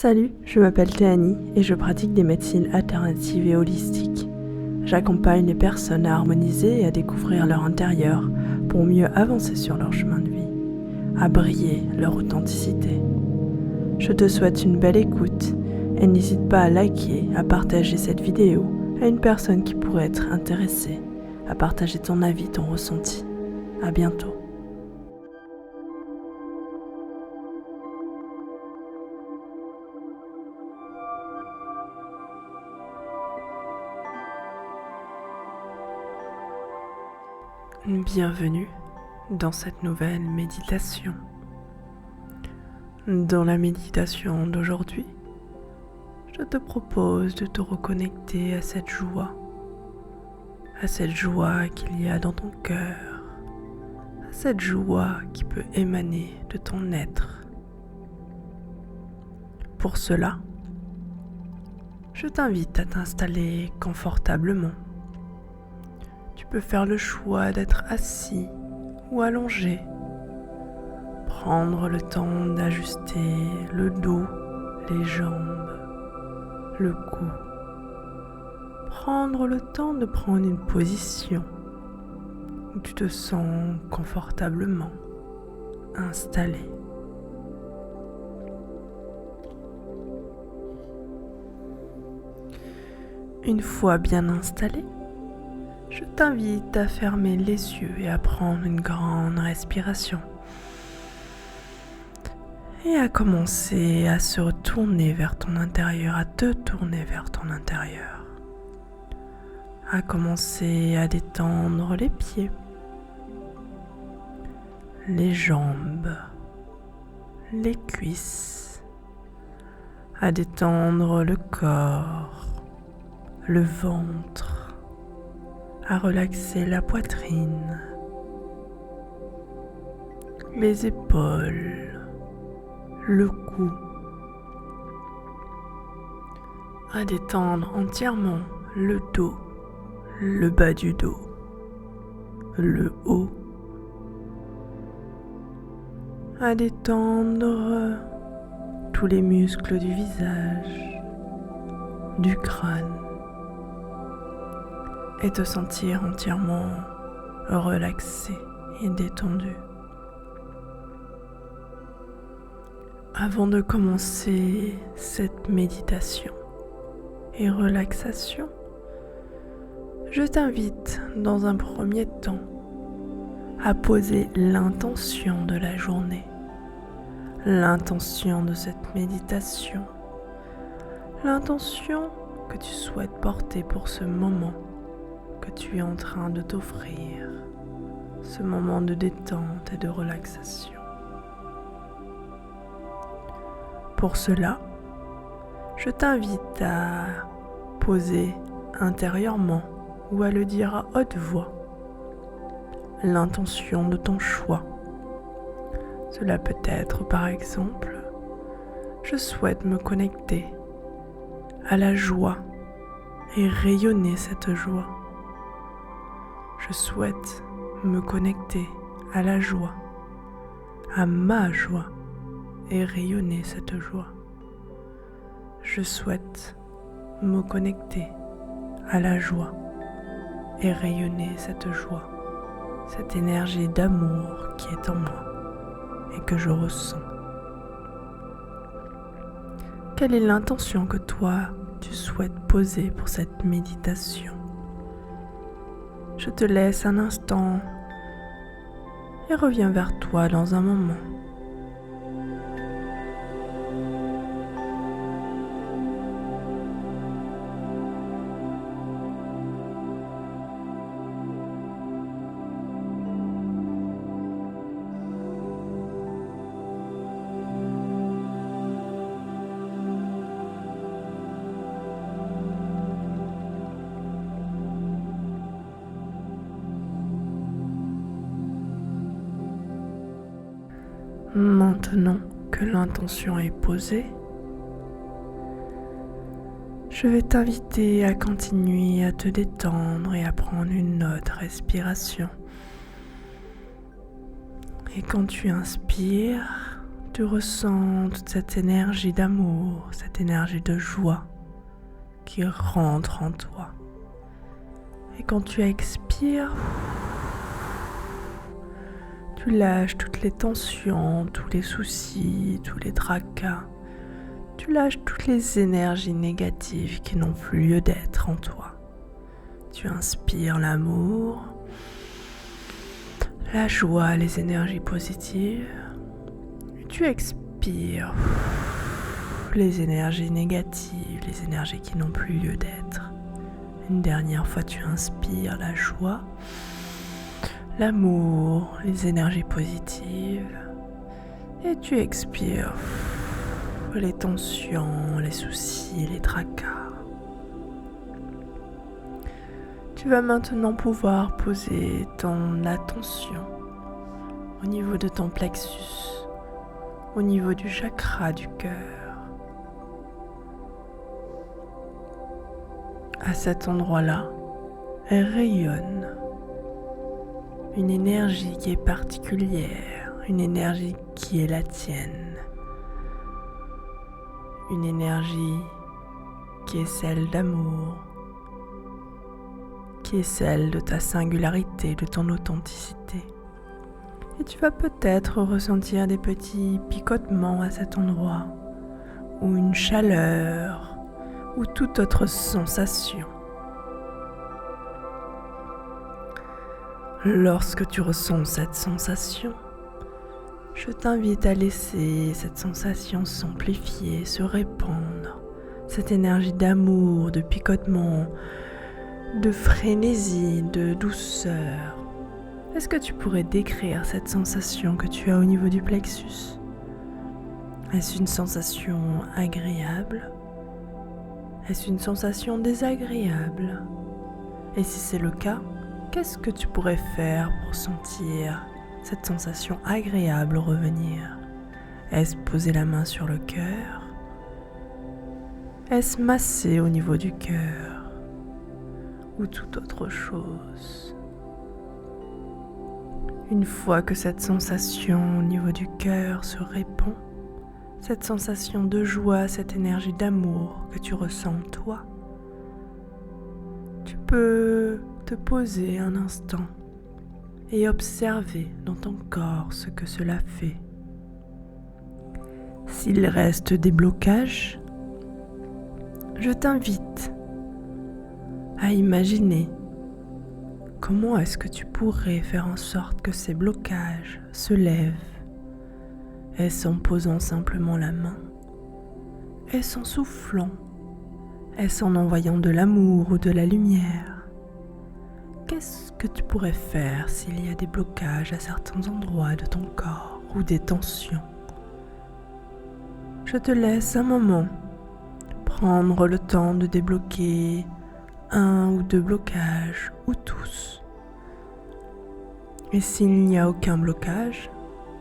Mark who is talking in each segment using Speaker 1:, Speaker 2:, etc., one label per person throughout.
Speaker 1: Salut, je m'appelle Théanie et je pratique des médecines alternatives et holistiques. J'accompagne les personnes à harmoniser et à découvrir leur intérieur pour mieux avancer sur leur chemin de vie, à briller leur authenticité. Je te souhaite une belle écoute et n'hésite pas à liker, à partager cette vidéo à une personne qui pourrait être intéressée, à partager ton avis, ton ressenti. À bientôt. Bienvenue dans cette nouvelle méditation. Dans la méditation d'aujourd'hui, je te propose de te reconnecter à cette joie qu'il y a dans ton cœur, à cette joie qui peut émaner de ton être. Pour cela, je t'invite à t'installer confortablement. Tu peux faire le choix d'être assis ou allongé. Prendre le temps d'ajuster le dos, les jambes, le cou. Prendre le temps de prendre une position où tu te sens confortablement installé. Une fois bien installé, je t'invite à fermer les yeux et à prendre une grande respiration. Et à commencer à se retourner vers ton intérieur, à te tourner vers ton intérieur. À commencer à détendre les pieds, les jambes, les cuisses. À détendre le corps, le ventre. À relaxer la poitrine, les épaules, le cou, à détendre entièrement le dos, le bas du dos, le haut, à détendre tous les muscles du visage, du crâne, et te sentir entièrement relaxé et détendu. Avant de commencer cette méditation et relaxation, je t'invite dans un premier temps à poser l'intention de la journée, l'intention de cette méditation, l'intention que tu souhaites porter pour ce moment que tu es en train de t'offrir, ce moment de détente et de relaxation. Pour cela, je t'invite à poser intérieurement ou à le dire à haute voix l'intention de ton choix. Cela peut être par exemple, je souhaite me connecter à la joie et rayonner cette joie. Je souhaite me connecter à la joie, à ma joie et rayonner cette joie. Je souhaite me connecter à la joie et rayonner cette joie, cette énergie d'amour qui est en moi et que je ressens. Quelle est l'intention que toi tu souhaites poser pour cette méditation? Je te laisse un instant et reviens vers toi dans un moment. Maintenant que l'intention est posée, je vais t'inviter à continuer à te détendre et à prendre une autre respiration. Et quand tu inspires, tu ressens toute cette énergie d'amour, cette énergie de joie qui rentre en toi. Et quand tu expires, tu lâches toutes les tensions, tous les soucis, tous les tracas. Tu lâches toutes les énergies négatives qui n'ont plus lieu d'être en toi. Tu inspires l'amour, la joie, les énergies positives. Et tu expires les énergies négatives, les énergies qui n'ont plus lieu d'être. Une dernière fois, tu inspires la joie, l'amour, les énergies positives. Et tu expires les tensions, les soucis, les tracas. Tu vas maintenant pouvoir poser ton attention au niveau de ton plexus, au niveau du chakra du cœur. À cet endroit-là, elle rayonne une énergie qui est particulière, une énergie qui est la tienne. Une énergie qui est celle d'amour, qui est celle de ta singularité, de ton authenticité. Et tu vas peut-être ressentir des petits picotements à cet endroit, ou une chaleur, ou toute autre sensation. Lorsque tu ressens cette sensation, je t'invite à laisser cette sensation s'amplifier, se répandre, cette énergie d'amour, de picotement, de frénésie, de douceur. Est-ce que tu pourrais décrire cette sensation que tu as au niveau du plexus ? Est-ce une sensation agréable ? Est-ce une sensation désagréable ? Et si c'est le cas, qu'est-ce que tu pourrais faire pour sentir cette sensation agréable revenir? Est-ce poser la main sur le cœur? Est-ce masser au niveau du cœur? Ou toute autre chose? Une fois que cette sensation au niveau du cœur se répand, cette sensation de joie, cette énergie d'amour que tu ressens en toi, tu peux te poser un instant et observer dans ton corps ce que cela fait. S'il reste des blocages, je t'invite à imaginer comment est-ce que tu pourrais faire en sorte que ces blocages se lèvent. Est-ce en posant simplement la main? Est-ce en soufflant? Est-ce en envoyant de l'amour ou de la lumière? Qu'est-ce que tu pourrais faire s'il y a des blocages à certains endroits de ton corps ou des tensions? Je te laisse un moment prendre le temps de débloquer un ou deux blocages ou tous. Et s'il n'y a aucun blocage,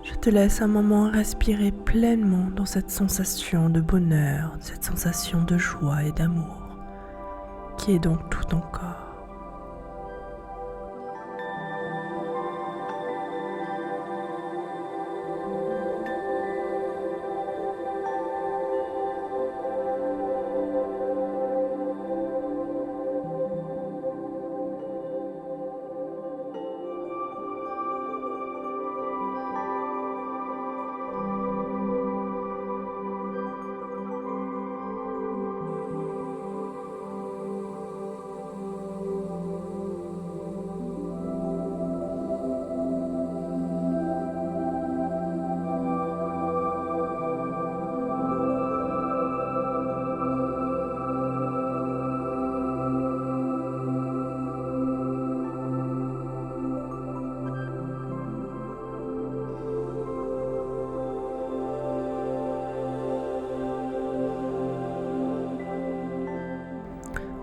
Speaker 1: je te laisse un moment respirer pleinement dans cette sensation de bonheur, cette sensation de joie et d'amour qui est dans tout ton corps.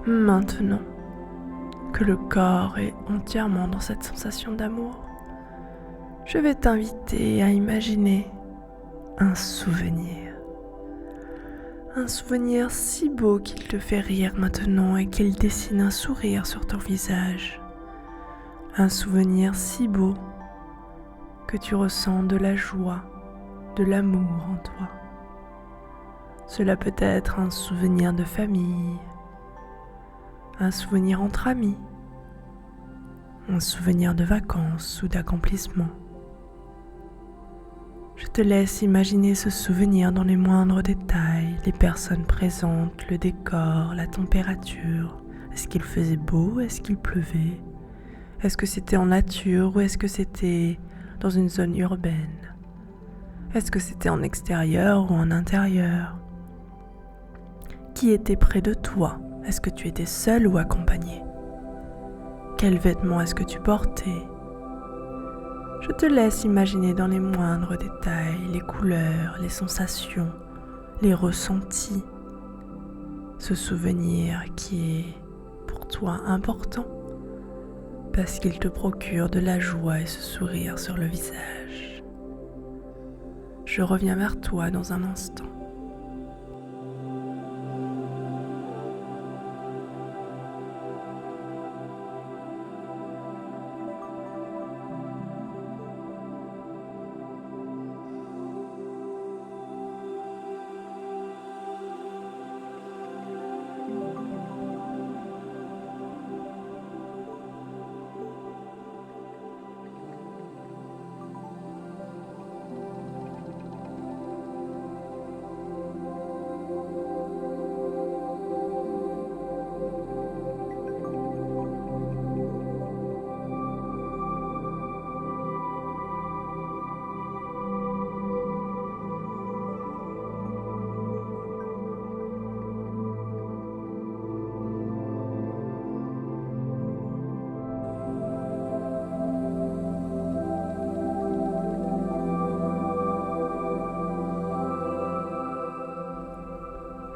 Speaker 1: Maintenant que le corps est entièrement dans cette sensation d'amour, je vais t'inviter à imaginer un souvenir. Un souvenir si beau qu'il te fait rire maintenant et qu'il dessine un sourire sur ton visage. Un souvenir si beau que tu ressens de la joie, de l'amour en toi. Cela peut être un souvenir de famille, un souvenir entre amis, un souvenir de vacances ou d'accomplissement. Je te laisse imaginer ce souvenir dans les moindres détails, les personnes présentes, le décor, la température. Est-ce qu'il faisait beau? Est-ce qu'il pleuvait? Est-ce que c'était en nature ou est-ce que c'était dans une zone urbaine? Est-ce que c'était en extérieur ou en intérieur? Qui était près de toi? Est-ce que tu étais seul ou accompagné? Quels vêtements est-ce que tu portais? Je te laisse imaginer dans les moindres détails les couleurs, les sensations, les ressentis. Ce souvenir qui est pour toi important parce qu'il te procure de la joie et ce sourire sur le visage. Je reviens vers toi dans un instant.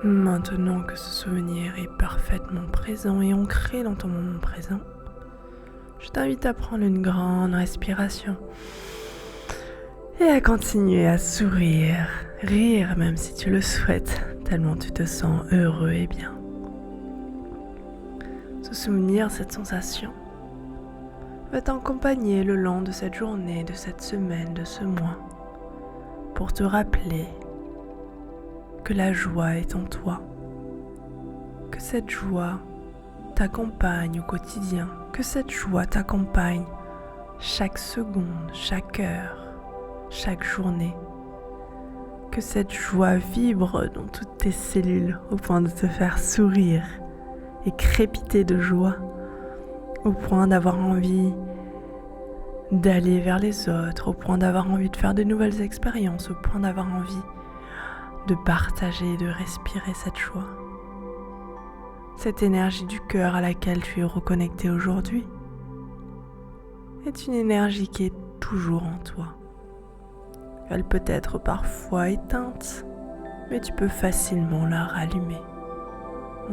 Speaker 1: Maintenant que ce souvenir est parfaitement présent et ancré dans ton moment présent, je t'invite à prendre une grande respiration et à continuer à sourire, rire même si tu le souhaites, tellement tu te sens heureux et bien. Ce souvenir, cette sensation, va t'accompagner le long de cette journée, de cette semaine, de ce mois, pour te rappeler que la joie est en toi, que cette joie t'accompagne au quotidien, que cette joie t'accompagne chaque seconde, chaque heure, chaque journée, que cette joie vibre dans toutes tes cellules au point de te faire sourire et crépiter de joie, au point d'avoir envie d'aller vers les autres, au point d'avoir envie de faire de nouvelles expériences, au point d'avoir envie de partager et de respirer cette joie. Cette énergie du cœur à laquelle tu es reconnecté aujourd'hui est une énergie qui est toujours en toi. Elle peut être parfois éteinte, mais tu peux facilement la rallumer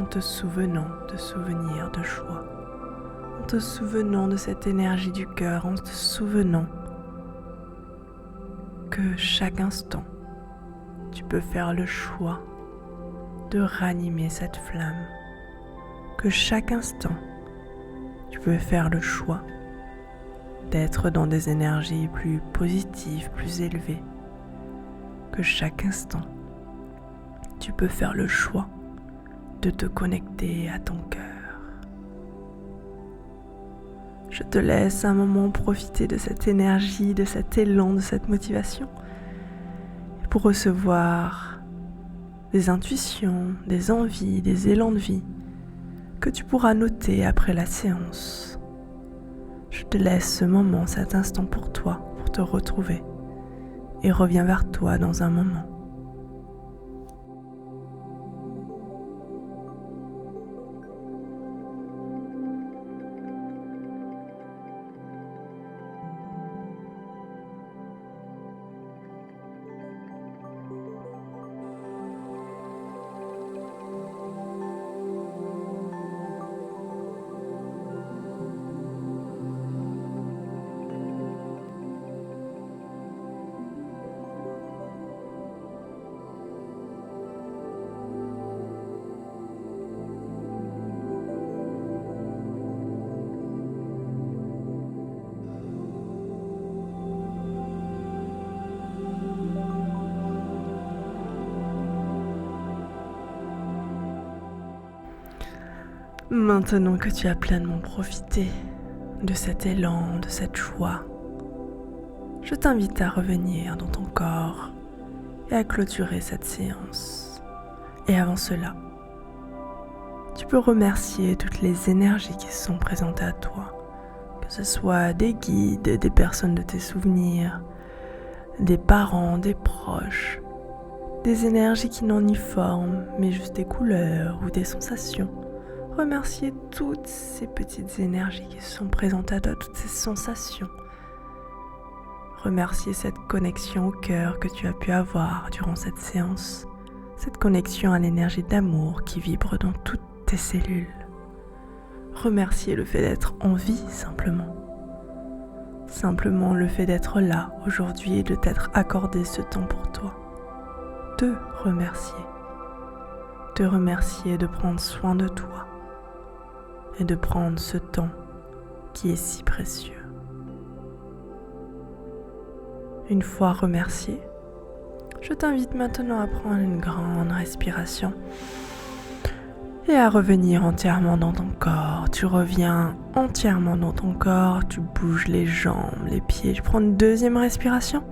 Speaker 1: en te souvenant de souvenirs de joie, en te souvenant de cette énergie du cœur, en te souvenant que chaque instant, tu peux faire le choix de ranimer cette flamme, que chaque instant, tu peux faire le choix d'être dans des énergies plus positives, plus élevées, que chaque instant, tu peux faire le choix de te connecter à ton cœur. Je te laisse un moment profiter de cette énergie, de cet élan, de cette motivation, pour recevoir des intuitions, des envies, des élans de vie que tu pourras noter après la séance. Je te laisse ce moment, cet instant pour toi, pour te retrouver et reviens vers toi dans un moment. Maintenant que tu as pleinement profité de cet élan, de cette joie, je t'invite à revenir dans ton corps et à clôturer cette séance. Et avant cela, tu peux remercier toutes les énergies qui sont présentes à toi, que ce soit des guides, des personnes de tes souvenirs, des parents, des proches, des énergies qui n'ont ni forme, mais juste des couleurs ou des sensations. Remercier toutes ces petites énergies qui sont présentes à toi, toutes ces sensations. Remercier cette connexion au cœur que tu as pu avoir durant cette séance, cette connexion à l'énergie d'amour qui vibre dans toutes tes cellules. Remercier le fait d'être en vie simplement. Simplement le fait d'être là aujourd'hui et de t'être accordé ce temps pour toi. Te remercier. Te remercier de prendre soin de toi et de prendre ce temps qui est si précieux. Une fois remercié, je t'invite maintenant à prendre une grande respiration et à revenir entièrement dans ton corps. Tu reviens entièrement dans ton corps, tu bouges les jambes, les pieds. Tu prends une deuxième respiration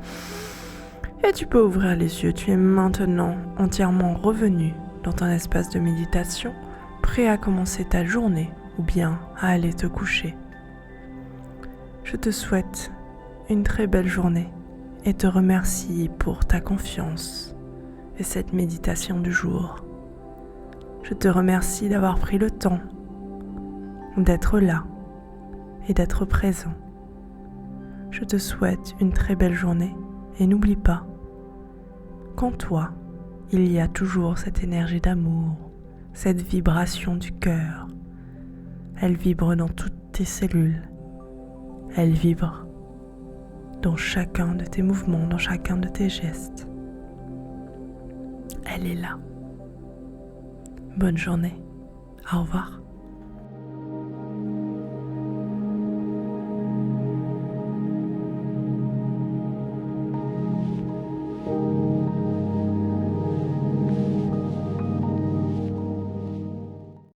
Speaker 1: et tu peux ouvrir les yeux. Tu es maintenant entièrement revenu dans ton espace de méditation, prêt à commencer ta journée ou bien à aller te coucher. Je te souhaite une très belle journée et te remercie pour ta confiance et cette méditation du jour. Je te remercie d'avoir pris le temps d'être là et d'être présent. Je te souhaite une très belle journée et n'oublie pas qu'en toi, il y a toujours cette énergie d'amour, cette vibration du cœur. Elle vibre dans toutes tes cellules. Elle vibre dans chacun de tes mouvements, dans chacun de tes gestes. Elle est là. Bonne journée. Au revoir.